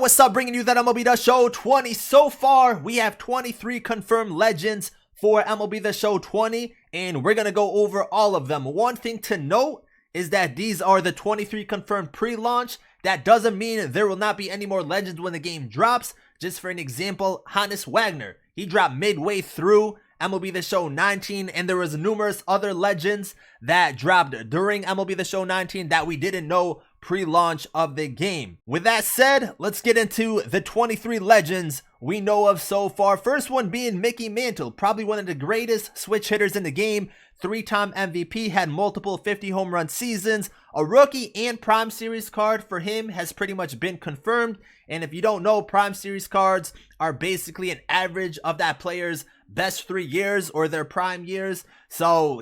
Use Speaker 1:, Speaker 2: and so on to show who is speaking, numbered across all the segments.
Speaker 1: what's up? Bringing you that MLB The Show 20. So far, we have 23 confirmed legends for MLB The Show 20, and we're going to go over all of them. One thing to note is that these are the 23 confirmed pre-launch. That doesn't mean there will not be any more legends when the game drops. Just for an example, Honus Wagner, he dropped midway through MLB The Show 19, and there was numerous other legends that dropped during MLB The Show 19 that we didn't know pre-launch of the game. With that said, let's get into the 23 legends we know of so far. First one being Mickey Mantle, probably one of the greatest switch hitters in the game. 3-time MVP, had multiple 50 home run seasons. A rookie and Prime Series card for him has pretty much been confirmed. And if you don't know, Prime Series cards are basically an average of that player's best 3 years or their prime years. So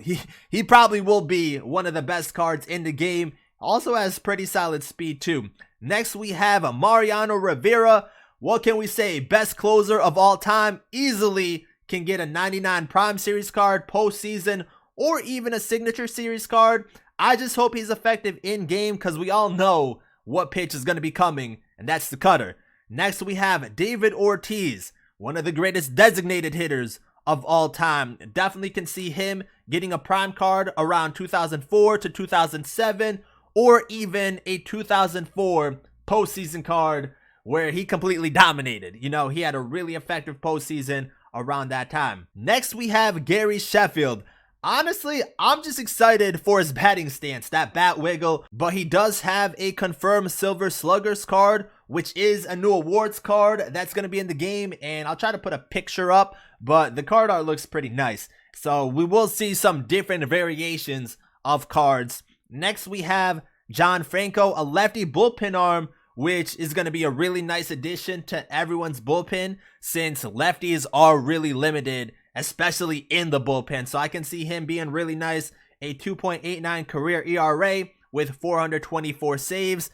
Speaker 1: he probably will be one of the best cards in the game. Also has pretty solid speed too. Next we have Mariano Rivera. What can we say? Best closer of all time. Easily can get a 99 Prime Series card postseason or even a Signature Series card. I just hope he's effective in game because we all know what pitch is going to be coming, and that's the cutter. Next we have David Ortiz, one of the greatest designated hitters of all time. Definitely can see him getting a prime card around 2004 to 2007 or even a 2004 postseason card where he completely dominated. You know, he had a really effective postseason around that time. Next we have Gary Sheffield. Honestly, I'm just excited for his batting stance, that bat wiggle, but he does have a confirmed Silver Sluggers card, which is a new awards card that's going to be in the game, and I'll try to put a picture up, but the card art looks pretty nice. So we will see some different variations of cards. Next we have John Franco, a lefty bullpen arm, which is going to be a really nice addition to everyone's bullpen since lefties are really limited, especially in the bullpen. So I can see him being really nice. A 2.89 career ERA with 424 saves.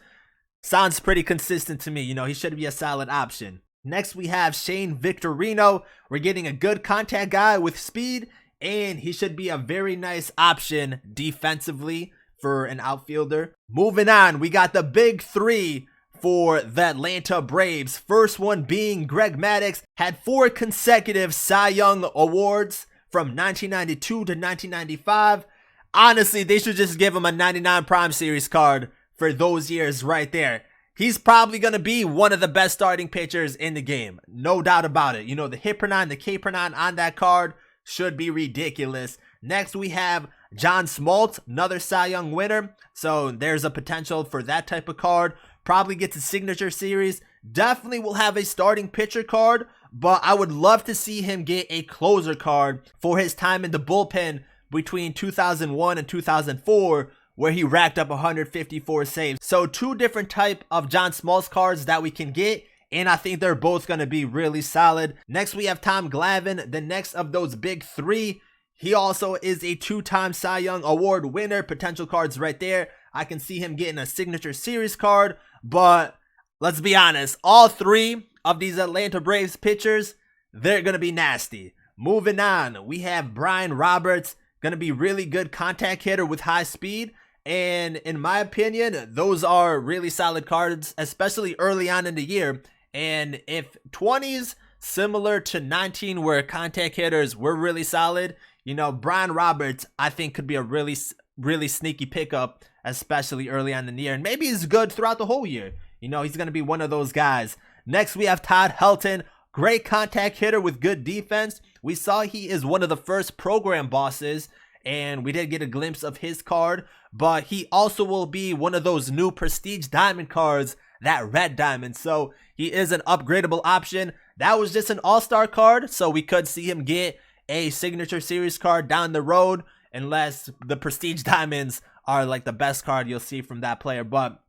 Speaker 1: Sounds pretty consistent to me. You know, he should be a solid option. Next we have Shane Victorino. We're getting a good contact guy with speed, and he should be a very nice option defensively for an outfielder. Moving on, we got the big three for the Atlanta Braves. First one being Greg Maddux, had 4 consecutive Cy Young awards from 1992 to 1995. Honestly, they should just give him a 99 Prime Series card for those years right there. He's probably going to be one of the best starting pitchers in the game. No doubt about it. You know, the hit per nine, the K per nine on that card should be ridiculous. Next, we have John Smoltz, another Cy Young winner. So there's a potential for that type of card. Probably gets a Signature Series. Definitely will have a starting pitcher card, but I would love to see him get a closer card for his time in the bullpen between 2001 and 2004, where he racked up 154 saves. So 2 different type of John Smoltz cards that we can get, and I think they're both going to be really solid. Next, we have Tom Glavine, the next of those big 3. He also is a 2-time Cy Young Award winner. Potential cards right there. I can see him getting a Signature Series card, but let's be honest, all 3 of these Atlanta Braves pitchers, they're going to be nasty. Moving on, we have Brian Roberts, going to be really good contact hitter with high speed, and in my opinion, those are really solid cards, especially early on in the year. And if 20s similar to 19 where contact hitters were really solid, you know, Brian Roberts I think could be a really sneaky pickup, especially early on in the year, and maybe he's good throughout the whole year. You know, he's going to be one of those guys. Next we have Todd Helton, great contact hitter with good defense. We saw he is one of the first program bosses, and we did get a glimpse of his card, but he also will be one of those new Prestige Diamond cards, that red diamond. So he is an upgradable option. That was just an all-star card, so we could see him get a Signature Series card down the road, unless the Prestige Diamonds are like the best card you'll see from that player. But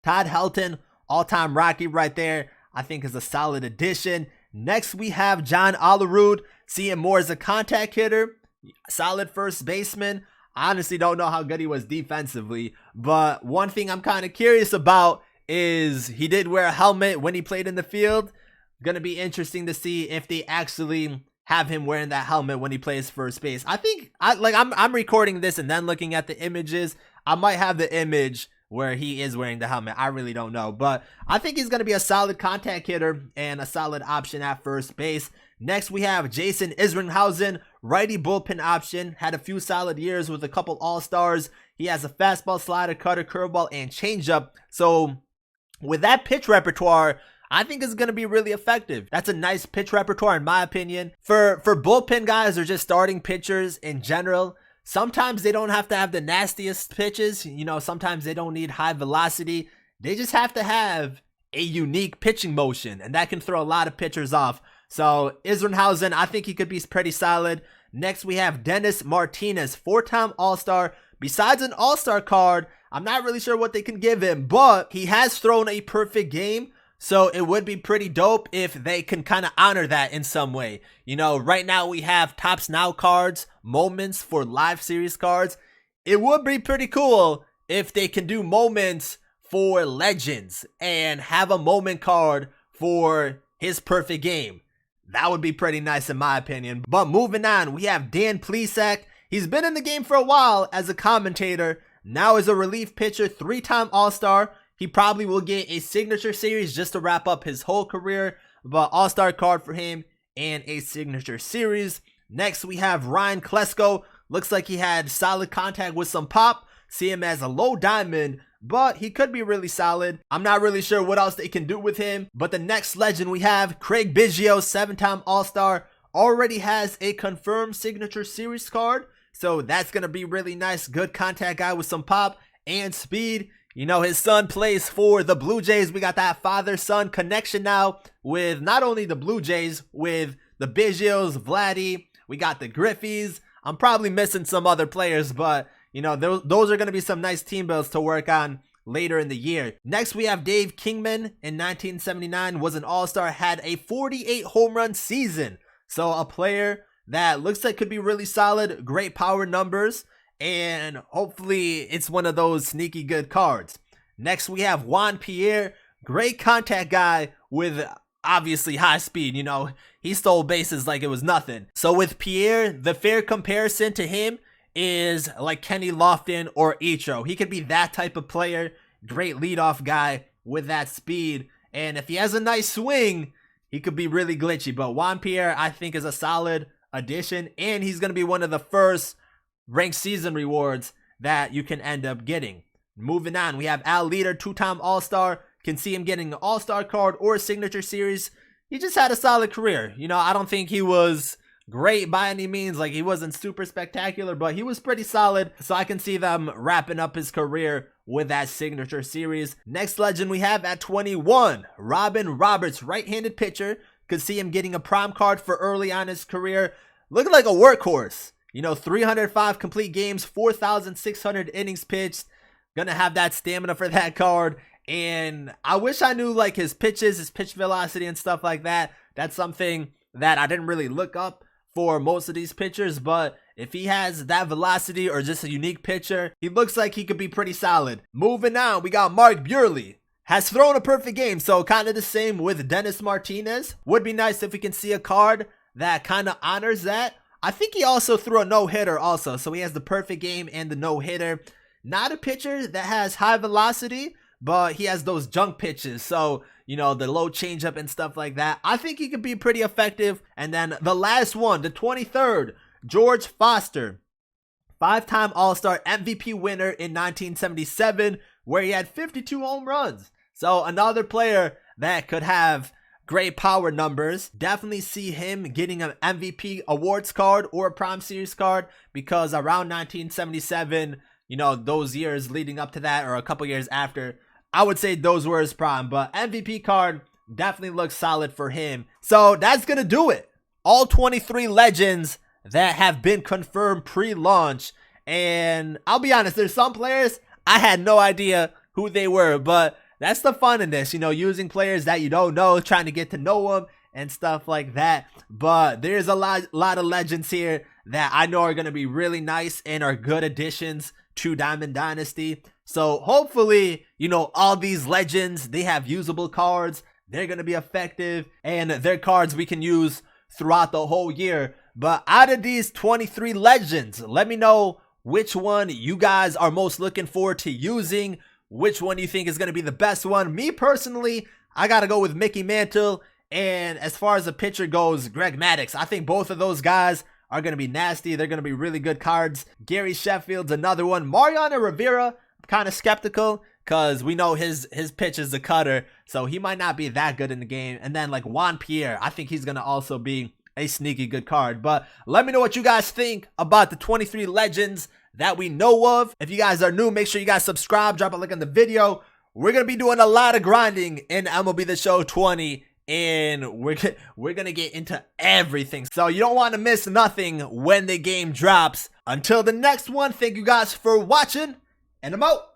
Speaker 1: Todd Helton, all-time Rocky right there, I think is a solid addition. Next we have John Olerude, see him more as a contact hitter, solid first baseman. I honestly don't know how good he was defensively, but one thing I'm kind of curious about is he did wear a helmet when he played in the field. Gonna be interesting to see if they actually have him wearing that helmet when he plays first base. I think I'm recording this and then looking at the images. I might have the image where he is wearing the helmet. I really don't know, but I think he's going to be a solid contact hitter and a solid option at first base. Next, we have Jason Isringhausen, righty bullpen option. Had a few solid years with a couple all-stars. He has a fastball, slider, cutter, curveball, and changeup. So with that pitch repertoire, I think it's going to be really effective. That's a nice pitch repertoire in my opinion. For bullpen guys or just starting pitchers in general, sometimes they don't have to have the nastiest pitches. You know, sometimes they don't need high velocity. They just have to have a unique pitching motion, and that can throw a lot of pitchers off. So Isringhausen, I think he could be pretty solid. Next, we have Dennis Martinez, four-time All-Star. Besides an All-Star card, I'm not really sure what they can give him, but he has thrown a perfect game. So it would be pretty dope if they can kind of honor that in some way. You know, right now we have Topps Now cards, moments for live series cards. It would be pretty cool if they can do moments for legends and have a moment card for his perfect game. That would be pretty nice in my opinion. But moving on, we have Dan Plesac. He's been in the game for a while as a commentator. Now as a relief pitcher, three-time All-Star. He probably will get a signature series just to wrap up his whole career. But All-Star card for him and a signature series. Next, we have Ryan Klesko. Looks like he had solid contact with some pop. See him as a low diamond, but he could be really solid. I'm not really sure what else they can do with him. But the next legend we have, Craig Biggio, seven-time All-Star. Already has a confirmed signature series card. So that's going to be really nice. Good contact guy with some pop and speed. You know, his son plays for the Blue Jays. We got that father-son connection now with not only the Blue Jays, with the Biggios, Vladdy. We got the Griffeys. I'm probably missing some other players, but, you know, those are going to be some nice team builds to work on later in the year. Next, we have Dave Kingman. In 1979, was an All-Star, had a 48 home run season. So a player that looks like could be really solid, great power numbers. And hopefully it's one of those sneaky good cards. Next, we have Juan Pierre, great contact guy with obviously high speed. You know, he stole bases like it was nothing. So with Pierre, the fair comparison to him is like Kenny Lofton or Ichiro. He could be that type of player, great leadoff guy with that speed. And if he has a nice swing, he could be really glitchy. But Juan Pierre, I think, is a solid addition. And he's going to be one of the first ranked season rewards that you can end up getting. Moving on, we have Al Leader, two-time All-Star. Can see him getting an All-Star card or a signature series. He just had a solid career. You know, I don't think he was great by any means. Like, he wasn't super spectacular, but he was pretty solid. So I can see them wrapping up his career with that signature series. Next legend we have at 21, Robin Roberts, right-handed pitcher. Could see him getting a prime card for early on his career. Looking like a workhorse. You know, 305 complete games, 4,600 innings pitched. Gonna have that stamina for that card. And I wish I knew like his pitches, his pitch velocity and stuff like that. That's something that I didn't really look up for most of these pitchers. But if he has that velocity or just a unique pitcher, he looks like he could be pretty solid. Moving on, we got Mark Buehrle. Has thrown a perfect game. So kind of the same with Dennis Martinez. Would be nice if we can see a card that kind of honors that. I think he also threw a no-hitter also. So he has the perfect game and the no-hitter. Not a pitcher that has high velocity, but he has those junk pitches. So, you know, the low changeup and stuff like that. I think he could be pretty effective. And then the last one, the 23rd, George Foster. Five-time All-Star MVP winner in 1977, where he had 52 home runs. So another player that could have great power numbers. Definitely see him getting an MVP awards card or a Prime Series card, because around 1977, you know, those years leading up to that or a couple years after, I would say those were his prime. But MVP card definitely looks solid for him. So that's going to do it. All 23 legends that have been confirmed pre-launch. And I'll be honest, there's some players I had no idea who they were, but that's the fun in this, you know, using players that you don't know, trying to get to know them and stuff like that. But there's a lot of legends here that I know are going to be really nice and are good additions to Diamond Dynasty. So hopefully, you know, all these legends, they have usable cards. They're going to be effective, and they're cards we can use throughout the whole year. But out of these 23 legends, let me know which one you guys are most looking forward to using. which one do you think is going to be the best one? Me personally, I got to go with Mickey Mantle. And as far as the pitcher goes, Greg Maddux. I think both of those guys are going to be nasty. They're going to be really good cards. Gary Sheffield's another one. Mariano Rivera, I'm kind of skeptical because we know his pitch is a cutter, so he might not be that good in the game. And then like Juan Pierre, I think he's going to also be a sneaky good card. But let me know what you guys think about the 23 legends that we know of. If you guys are new, make sure you guys subscribe, drop a like on the video. We're going to be doing a lot of grinding in MLB The Show 20. And we're gonna get into everything, so you don't want to miss nothing when the game drops. Until the next one, thank you guys for watching, and I'm out.